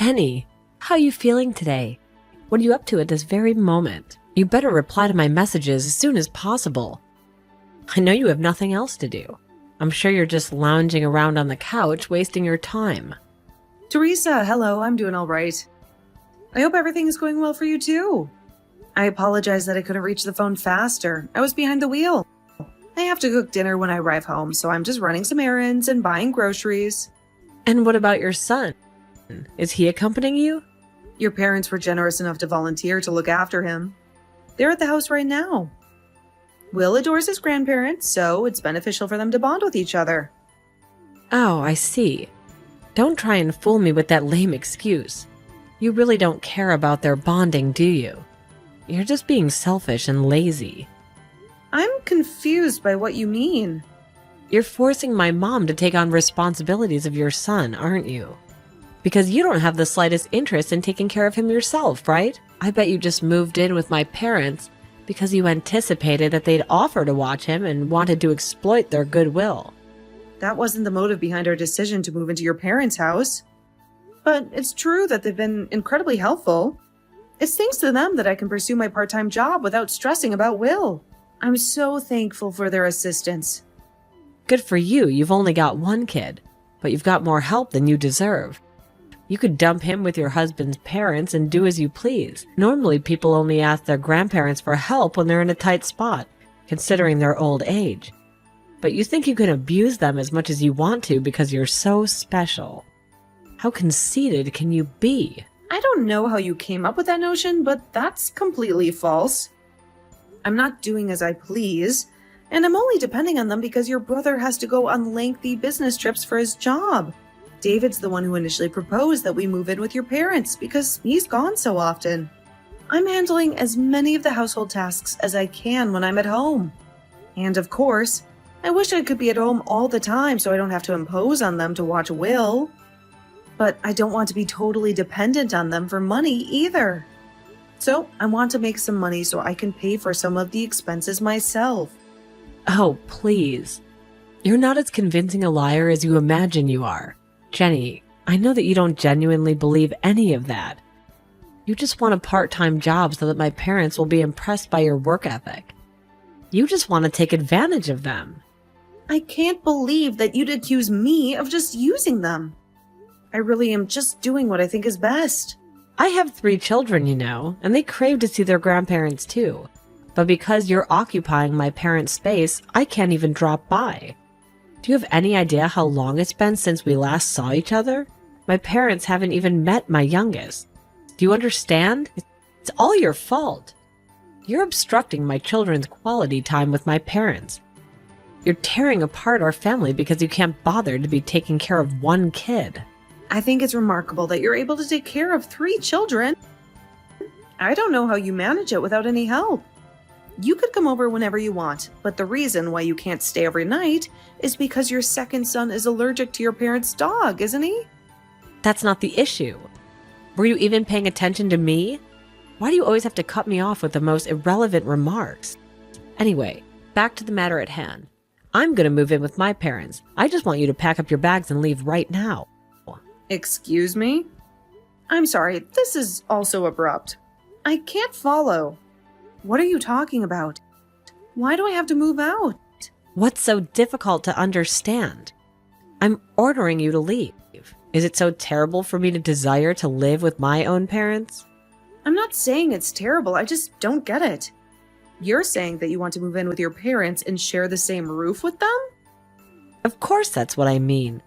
Jenny, how are you feeling today? What are you up to at this very moment? You better reply to my messages as soon as possible. I know you have nothing else to do. I'm sure you're just lounging around on the couch, wasting your time. Teresa, hello, I'm doing all right. I hope everything is going well for you too. I apologize that I couldn't reach the phone faster. I was behind the wheel. I have to cook dinner when I arrive home, so I'm just running some errands and buying groceries. And what about your son? Is he accompanying you? Your parents were generous enough to volunteer to look after him. They're at the house right now. Will adores his grandparents, so it's beneficial for them to bond with each other. Oh, I see. Don't try and fool me with that lame excuse. You really don't care about their bonding, do you? You're just being selfish and lazy. I'm confused by what you mean. You're forcing my mom to take on responsibilities of your son, aren't you? Because you don't have the slightest interest in taking care of him yourself, right? I bet you just moved in with my parents because you anticipated that they'd offer to watch him and wanted to exploit their goodwill. That wasn't the motive behind our decision to move into your parents' house. But it's true that they've been incredibly helpful. It's thanks to them that I can pursue my part-time job without stressing about Will. I'm so thankful for their assistance. Good for you, you've only got one kid, but you've got more help than you deserve. You could dump him with your husband's parents and do as you please. Normally, people only ask their grandparents for help when they're in a tight spot, considering their old age. But you think you can abuse them as much as you want to because you're so special. How conceited can you be? I don't know how you came up with that notion, but that's completely false. I'm not doing as I please, and I'm only depending on them because your brother has to go on lengthy business trips for his job. David's the one who initially proposed that we move in with your parents because he's gone so often. I'm handling as many of the household tasks as I can when I'm at home. And of course, I wish I could be at home all the time so I don't have to impose on them to watch Will. But I don't want to be totally dependent on them for money either. So I want to make some money so I can pay for some of the expenses myself. Oh, please. You're not as convincing a liar as you imagine you are. Jenny, I know that you don't genuinely believe any of that. You just want a part-time job so that my parents will be impressed by your work ethic. You just want to take advantage of them. I can't believe that you'd accuse me of just using them. I really am just doing what I think is best. I have 3 children, you know, and they crave to see their grandparents too. But because you're occupying my parents' space, I can't even drop by. Do you have any idea how long it's been since we last saw each other? My parents haven't even met my youngest. Do you understand? It's all your fault. You're obstructing my children's quality time with my parents. You're tearing apart our family because you can't bother to be taking care of one kid. I think it's remarkable that you're able to take care of 3 children. I don't know how you manage it without any help. You could come over whenever you want, but the reason why you can't stay every night is because your second son is allergic to your parents' dog, isn't he? That's not the issue. Were you even paying attention to me? Why do you always have to cut me off with the most irrelevant remarks? Anyway, back to the matter at hand. I'm going to move in with my parents. I just want you to pack up your bags and leave right now. Excuse me? I'm sorry, this is also abrupt. I can't follow. What are you talking about? Why do I have to move out? What's so difficult to understand? I'm ordering you to leave. Is it so terrible for me to desire to live with my own parents? I'm not saying it's terrible, I just don't get it. You're saying that you want to move in with your parents and share the same roof with them? Of course that's what I mean.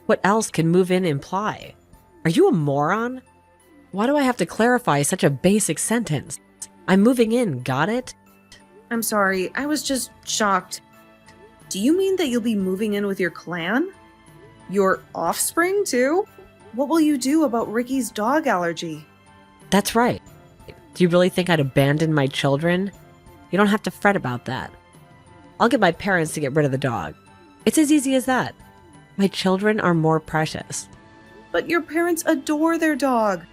What else can move in imply? Are you a moron? Why do I have to clarify such a basic sentence? I'm moving in, got it? I'm sorry, I was just shocked. Do you mean that you'll be moving in with your clan? Your offspring, too? What will you do about Ricky's dog allergy? That's right. Do you really think I'd abandon my children? You don't have to fret about that. I'll get my parents to get rid of the dog. It's as easy as that. My children are more precious. But your parents adore their dog.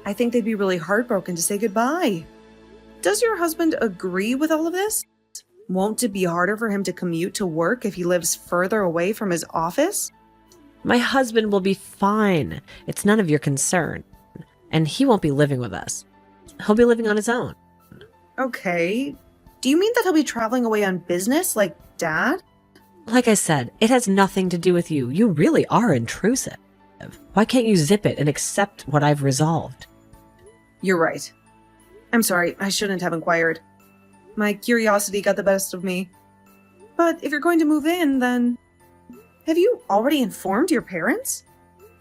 I think they'd be really heartbroken to say goodbye. Does your husband agree with all of this? Won't it be harder for him to commute to work if he lives further away from his office? My husband will be fine. It's none of your concern. And he won't be living with us. He'll be living on his own. Okay. Do you mean that he'll be traveling away on business like Dad? Like I said, it has nothing to do with you. You really are intrusive. Why can't you zip it and accept what I've resolved? You're right. I'm sorry, I shouldn't have inquired. My curiosity got the best of me. But if you're going to move in, then... Have you already informed your parents?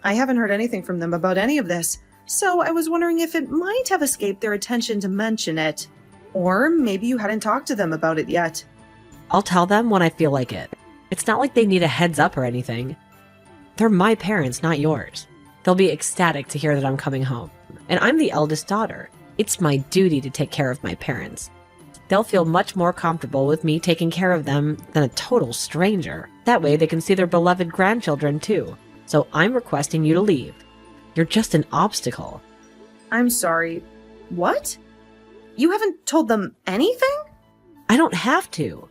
I haven't heard anything from them about any of this, so I was wondering if it might have escaped their attention to mention it. Or maybe you hadn't talked to them about it yet. I'll tell them when I feel like it. It's not like they need a heads up or anything. They're my parents, not yours. They'll be ecstatic to hear that I'm coming home. And I'm the eldest daughter. It's my duty to take care of my parents. They'll feel much more comfortable with me taking care of them than a total stranger. That way they can see their beloved grandchildren too. So I'm requesting you to leave. You're just an obstacle. I'm sorry. What? You haven't told them anything? I don't have to.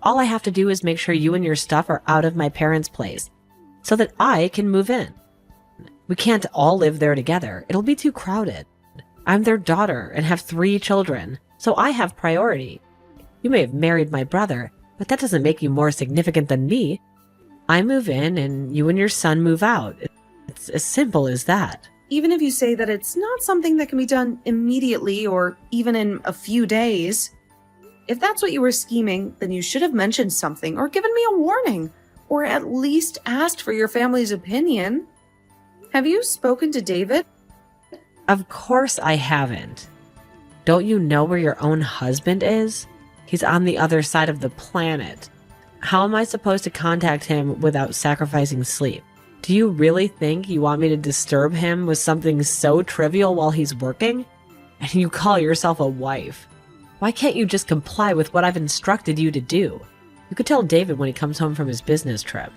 All I have to do is make sure you and your stuff are out of my parents' place so that I can move in. We can't all live there together. It'll be too crowded. I'm their daughter and have 3 children, so I have priority. You may have married my brother, but that doesn't make you more significant than me. I move in and you and your son move out. It's as simple as that. Even if you say that it's not something that can be done immediately or even in a few days, if that's what you were scheming, then you should have mentioned something or given me a warning, or at least asked for your family's opinion. Have you spoken to David? Of course I haven't. Don't you know where your own husband is? He's on the other side of the planet. How am I supposed to contact him without sacrificing sleep? Do you really think you want me to disturb him with something so trivial while he's working? And you call yourself a wife. Why can't you just comply with what I've instructed you to do? You could tell David when he comes home from his business trip.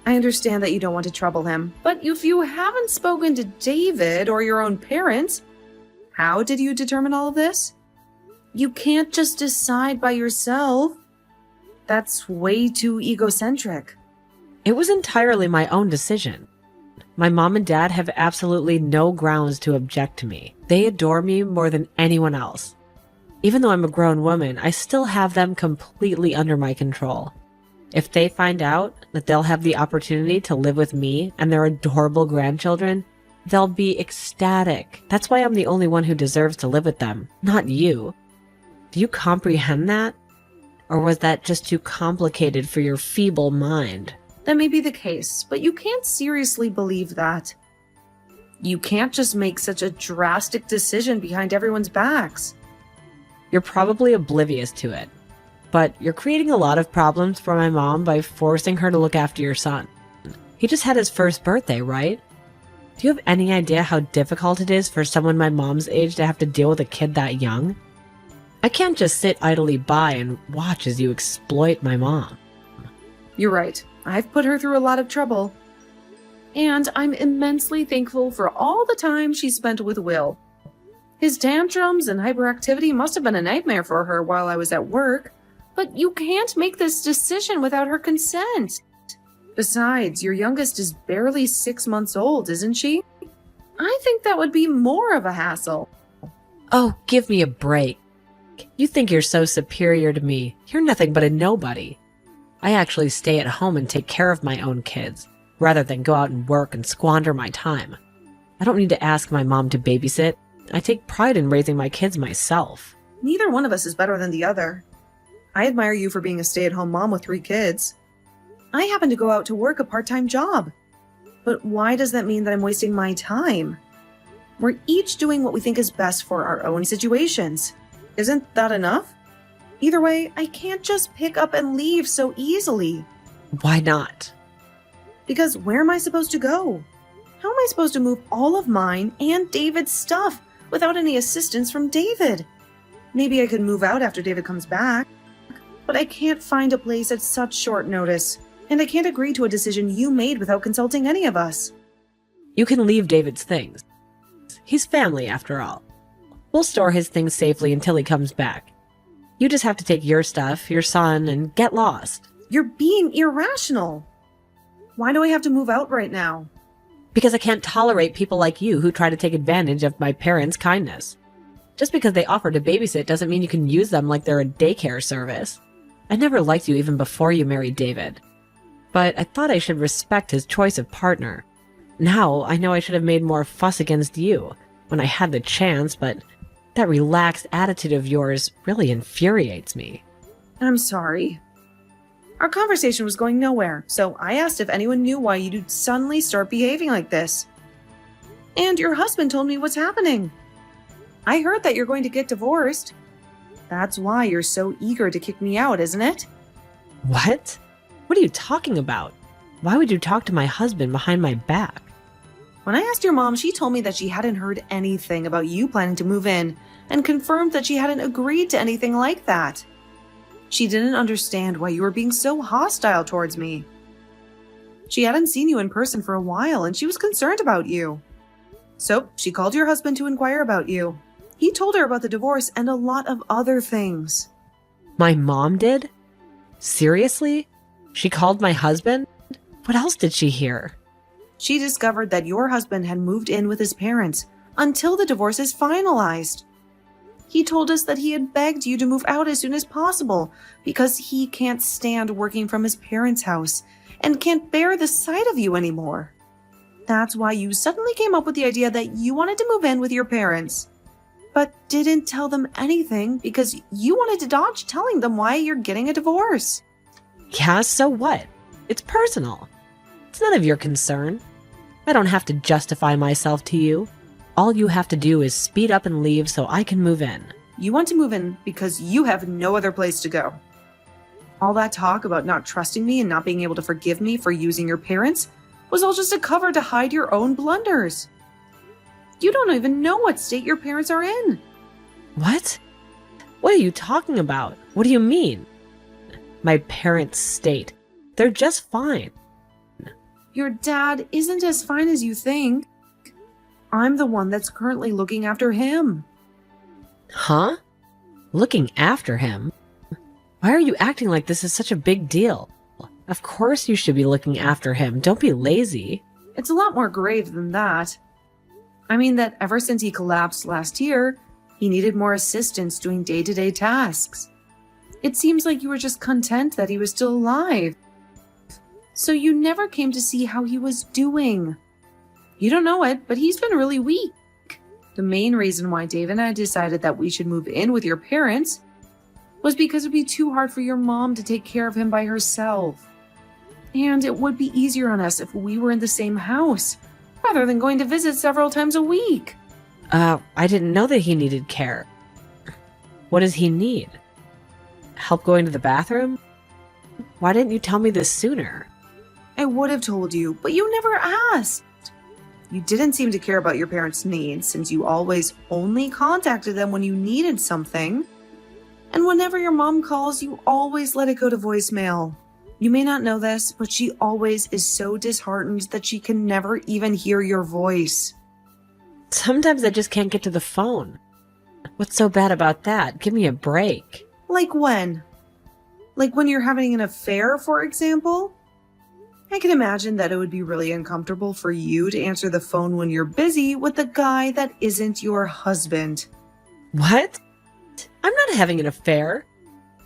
I understand that you don't want to trouble him, but if you haven't spoken to David or your own parents, how did you determine all of this? You can't just decide by yourself. That's way too egocentric. It was entirely my own decision. My mom and dad have absolutely no grounds to object to me. They adore me more than anyone else. Even though I'm a grown woman, I still have them completely under my control. If they find out that they'll have the opportunity to live with me and their adorable grandchildren, they'll be ecstatic. That's why I'm the only one who deserves to live with them, not you. Do you comprehend that? Or was that just too complicated for your feeble mind? That may be the case, but you can't seriously believe that. You can't just make such a drastic decision behind everyone's backs. You're probably oblivious to it. But you're creating a lot of problems for my mom by forcing her to look after your son. He just had his first birthday, right? Do you have any idea how difficult it is for someone my mom's age to have to deal with a kid that young? I can't just sit idly by and watch as you exploit my mom. You're right. I've put her through a lot of trouble. And I'm immensely thankful for all the time she spent with Will. His tantrums and hyperactivity must have been a nightmare for her while I was at work. But you can't make this decision without her consent. Besides, your youngest is barely 6 months old, isn't she? I think that would be more of a hassle. Oh, give me a break. You think you're so superior to me. You're nothing but a nobody. I actually stay at home and take care of my own kids, rather than go out and work and squander my time. I don't need to ask my mom to babysit. I take pride in raising my kids myself. Neither one of us is better than the other. I admire you for being a stay-at-home mom with 3 kids. I happen to go out to work a part-time job. But why does that mean that I'm wasting my time? We're each doing what we think is best for our own situations. Isn't that enough? Either way, I can't just pick up and leave so easily. Why not? Because where am I supposed to go? How am I supposed to move all of mine and David's stuff without any assistance from David? Maybe I could move out after David comes back. But I can't find a place at such short notice, and I can't agree to a decision you made without consulting any of us. You can leave David's things. He's family, after all. We'll store his things safely until he comes back. You just have to take your stuff, your son, and get lost. You're being irrational. Why do I have to move out right now? Because I can't tolerate people like you who try to take advantage of my parents' kindness. Just because they offer to babysit doesn't mean you can use them like they're a daycare service. I never liked you even before you married David. But I thought I should respect his choice of partner. Now I know I should have made more fuss against you when I had the chance, but that relaxed attitude of yours really infuriates me. I'm sorry. Our conversation was going nowhere, so I asked if anyone knew why you'd suddenly start behaving like this. And your husband told me what's happening. I heard that you're going to get divorced. That's why you're so eager to kick me out, isn't it? What? What are you talking about? Why would you talk to my husband behind my back? When I asked your mom, she told me that she hadn't heard anything about you planning to move in and confirmed that she hadn't agreed to anything like that. She didn't understand why you were being so hostile towards me. She hadn't seen you in person for a while and she was concerned about you. So she called your husband to inquire about you. He told her about the divorce and a lot of other things. My mom did? Seriously? She called my husband? What else did she hear? She discovered that your husband had moved in with his parents until the divorce is finalized. He told us that he had begged you to move out as soon as possible because he can't stand working from his parents' house and can't bear the sight of you anymore. That's why you suddenly came up with the idea that you wanted to move in with your parents, but didn't tell them anything because you wanted to dodge telling them why you're getting a divorce. Yeah, so what? It's personal. It's none of your concern. I don't have to justify myself to you. All you have to do is speed up and leave so I can move in. You want to move in because you have no other place to go. All that talk about not trusting me and not being able to forgive me for using your parents was all just a cover to hide your own blunders. You don't even know what state your parents are in. What? What are you talking about? What do you mean? My parents' state. They're just fine. Your dad isn't as fine as you think. I'm the one that's currently looking after him. Huh? Looking after him? Why are you acting like this is such a big deal? Of course you should be looking after him. Don't be lazy. It's a lot more grave than that. I mean that ever since he collapsed last year, he needed more assistance doing day-to-day tasks. It seems like you were just content that he was still alive. So you never came to see how he was doing. You don't know it, but he's been really weak. The main reason why Dave and I decided that we should move in with your parents was because it would be too hard for your mom to take care of him by herself. And it would be easier on us if we were in the same house, rather than going to visit several times a week. I didn't know that he needed care. What does he need? Help going to the bathroom? Why didn't you tell me this sooner? I would have told you, but you never asked. You didn't seem to care about your parents' needs since you always only contacted them when you needed something. And whenever your mom calls, you always let it go to voicemail. You may not know this, but she always is so disheartened that she can never even hear your voice. Sometimes I just can't get to the phone. What's so bad about that? Give me a break. Like when? Like when you're having an affair, for example? I can imagine that it would be really uncomfortable for you to answer the phone when you're busy with a guy that isn't your husband. What? I'm not having an affair.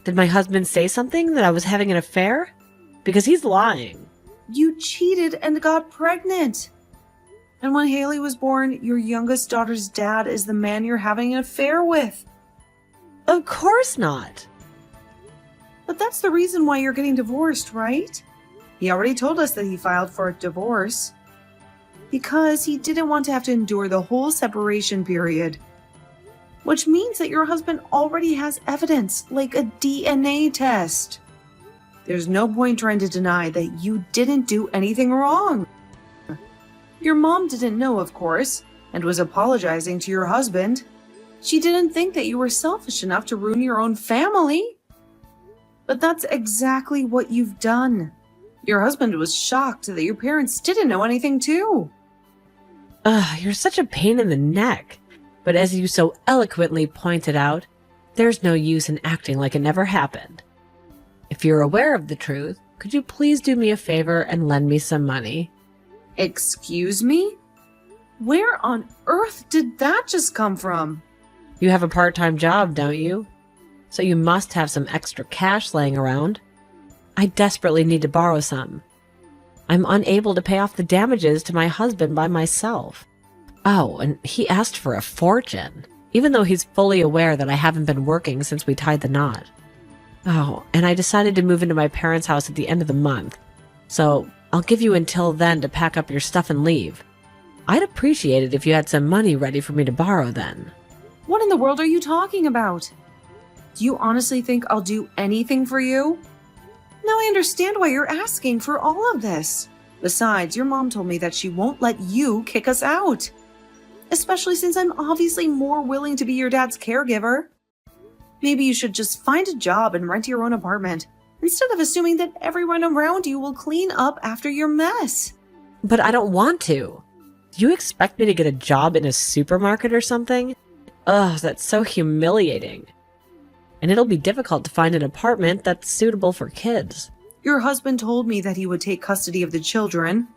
Did my husband say something that I was having an affair? Because he's lying. You cheated and got pregnant. And when Haley was born, your youngest daughter's dad is the man you're having an affair with. Of course not. But that's the reason why you're getting divorced, right? He already told us that he filed for a divorce because he didn't want to have to endure the whole separation period. Which means that your husband already has evidence, like a DNA test. There's no point trying to deny that you didn't do anything wrong. Your mom didn't know, of course, and was apologizing to your husband. She didn't think that you were selfish enough to ruin your own family. But that's exactly what you've done. Your husband was shocked that your parents didn't know anything too. You're such a pain in the neck. But as you so eloquently pointed out, there's no use in acting like it never happened. If you're aware of the truth, Could you please do me a favor and lend me some money? Excuse me? Where on earth did that just come from? You have a part-time job, don't you? So you must have some extra cash laying around. I desperately need to borrow some. I'm unable to pay off the damages to my husband by myself. Oh, and he asked for a fortune, even though he's fully aware that I haven't been working since we tied the knot. Oh, and I decided to move into my parents' house at the end of the month. So I'll give you until then to pack up your stuff and leave. I'd appreciate it if you had some money ready for me to borrow then. What in the world are you talking about? Do you honestly think I'll do anything for you? Now I understand why you're asking for all of this. Besides, your mom told me that she won't let you kick us out. Especially since I'm obviously more willing to be your dad's caregiver. Maybe you should just find a job and rent your own apartment, instead of assuming that everyone around you will clean up after your mess. But I don't want to. Do you expect me to get a job in a supermarket or something? Ugh, that's so humiliating. And it'll be difficult to find an apartment that's suitable for kids. Your husband told me that he would take custody of the children.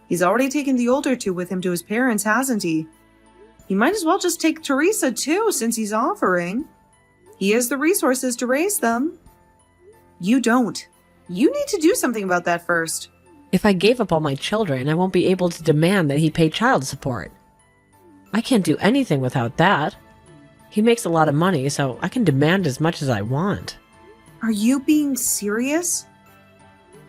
He's already taken the older two with him to his parents, hasn't he? He might as well just take Teresa too, since he's offering. He has the resources to raise them. You don't. You need to do something about that first. If I gave up all my children, I won't be able to demand that he pay child support. I can't do anything without that. He makes a lot of money, so I can demand as much as I want. Are you being serious?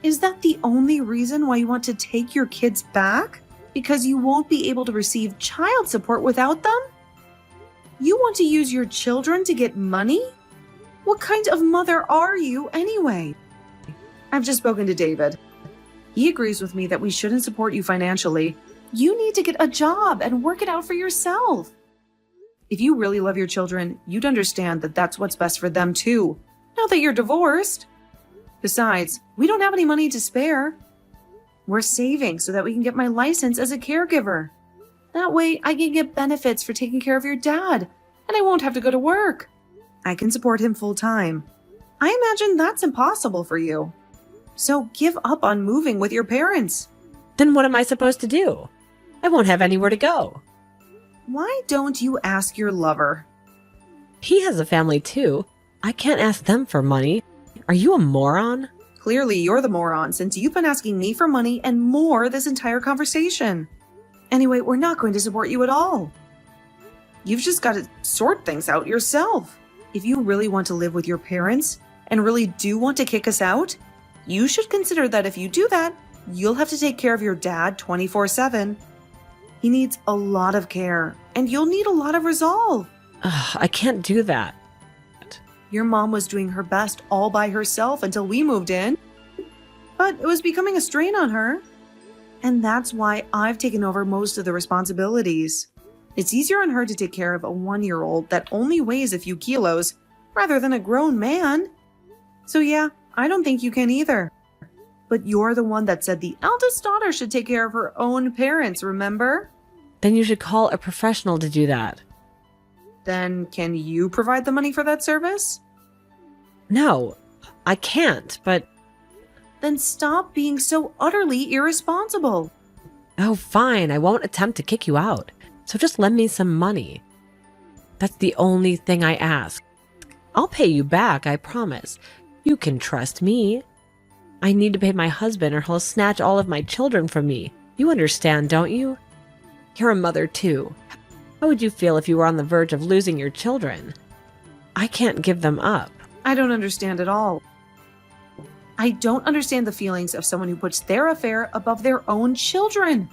Is that the only reason why you want to take your kids back? Because you won't be able to receive child support without them? You want to use your children to get money? What kind of mother are you anyway? I've just spoken to David. He agrees with me that we shouldn't support you financially. You need to get a job and work it out for yourself. If you really love your children, you'd understand that that's what's best for them too, now that you're divorced. Besides, we don't have any money to spare. We're saving so that we can get my license as a caregiver. That way, I can get benefits for taking care of your dad, and I won't have to go to work. I can support him full time. I imagine that's impossible for you. So give up on moving with your parents. Then what am I supposed to do? I won't have anywhere to go. Why don't you ask your lover? He has a family too. I can't ask them for money. Are you a moron? Clearly, you're the moron since you've been asking me for money and more this entire conversation. Anyway, we're not going to support you at all. You've just got to sort things out yourself. If you really want to live with your parents and really do want to kick us out, you should consider that if you do that, you'll have to take care of your dad 24/7. He needs a lot of care, and you'll need a lot of resolve. I can't do that. Your mom was doing her best all by herself until we moved in, but it was becoming a strain on her. And that's why I've taken over most of the responsibilities. It's easier on her to take care of a 1-year-old that only weighs a few kilos rather than a grown man. So yeah, I don't think you can either. But you're the one that said the eldest daughter should take care of her own parents, remember? Then you should call a professional to do that. Then can you provide the money for that service? No, I can't, but... Then stop being so utterly irresponsible. Oh, fine, I won't attempt to kick you out. So just lend me some money. That's the only thing I ask. I'll pay you back, I promise. You can trust me. I need to pay my husband or he'll snatch all of my children from me. You understand, don't you? You're a mother too. How would you feel if you were on the verge of losing your children? I can't give them up. I don't understand at all. I don't understand the feelings of someone who puts their affair above their own children.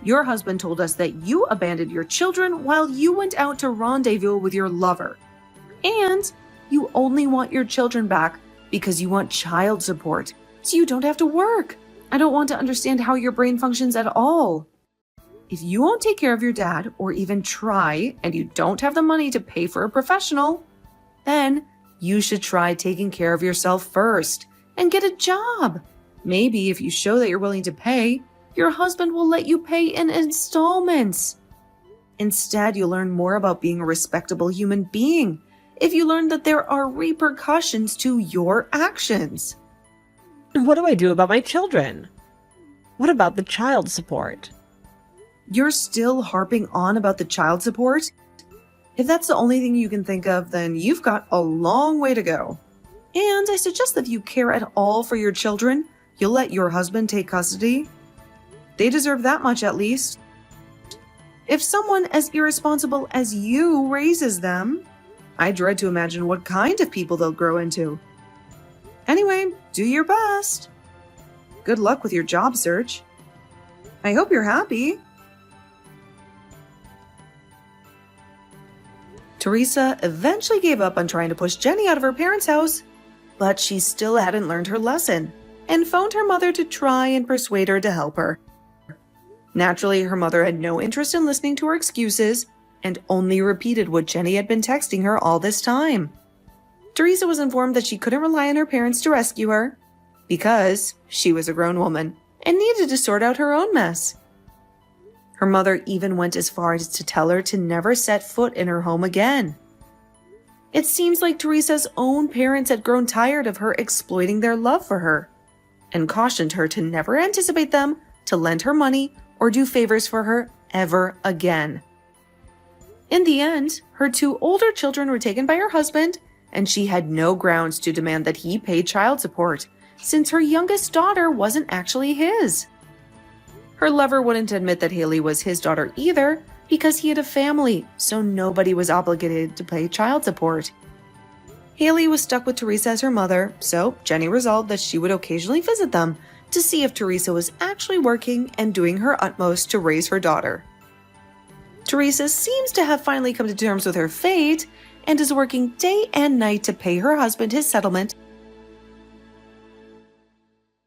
Your husband told us that you abandoned your children while you went out to rendezvous with your lover. And you only want your children back because you want child support, so you don't have to work. I don't want to understand how your brain functions at all. If you won't take care of your dad or even try, and you don't have the money to pay for a professional, then you should try taking care of yourself first and get a job. Maybe if you show that you're willing to pay, your husband will let you pay in installments. Instead, you'll learn more about being a respectable human being if you learn that there are repercussions to your actions. And what do I do about my children? What about the child support? You're still harping on about the child support? If that's the only thing you can think of, then you've got a long way to go. And I suggest that if you care at all for your children, you'll let your husband take custody. They deserve that much at least. If someone as irresponsible as you raises them, I dread to imagine what kind of people they'll grow into. Anyway, do your best. Good luck with your job search. I hope you're happy. Teresa eventually gave up on trying to push Jenny out of her parents' house, but she still hadn't learned her lesson and phoned her mother to try and persuade her to help her. Naturally, her mother had no interest in listening to her excuses and only repeated what Jenny had been texting her all this time. Teresa was informed that she couldn't rely on her parents to rescue her because she was a grown woman and needed to sort out her own mess. Her mother even went as far as to tell her to never set foot in her home again. It seems like Teresa's own parents had grown tired of her exploiting their love for her and cautioned her to never anticipate them to lend her money or do favors for her ever again. In the end, her 2 older children were taken by her husband, and she had no grounds to demand that he pay child support, since her youngest daughter wasn't actually his. Her lover wouldn't admit that Haley was his daughter either, because he had a family, so nobody was obligated to pay child support. Haley was stuck with Teresa as her mother, so Jenny resolved that she would occasionally visit them to see if Teresa was actually working and doing her utmost to raise her daughter. Teresa seems to have finally come to terms with her fate and is working day and night to pay her husband his settlement